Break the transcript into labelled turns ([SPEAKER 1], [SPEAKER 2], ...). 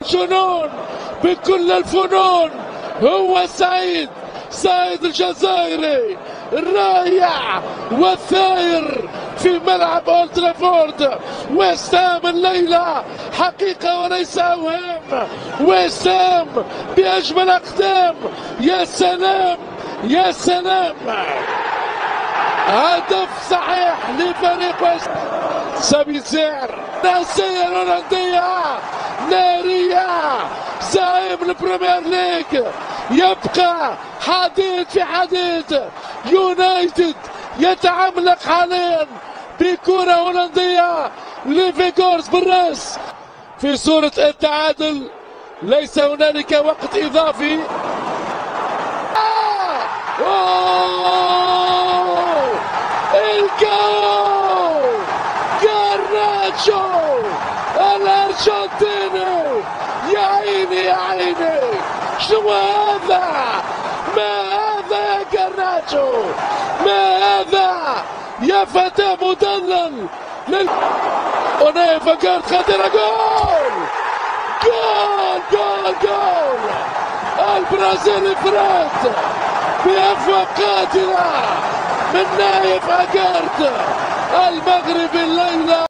[SPEAKER 1] جنون بكل الفنون. هو سعيد الجزائري الرائع والثائر في ملعب اولد ترافورد. ويست هام الليله حقيقه وليس اوهام. ويست هام باجمل اقدام. يا سلام يا سلام، هدف صحيح لفريق ويست. سابيزير ناسية الهولندية نارية، زعيم البريمير ليج. يبقى حديث في حديث. يونايتد يتعملق حاليا بكرة هولندية لفيغورست بالراس في صورة التعادل. ليس هنالك وقت إضافي. الجول جارناتشو الارجنتيني. يا عيني يا عيني، شنو هذا؟ ما هذا يا جارناتشو؟ ما هذا يا فتى مدلل هنا فقرت خطيرة. جول البرازيلي فرات بأفواج قاتلة من نايف أجارت المغربي الليلة.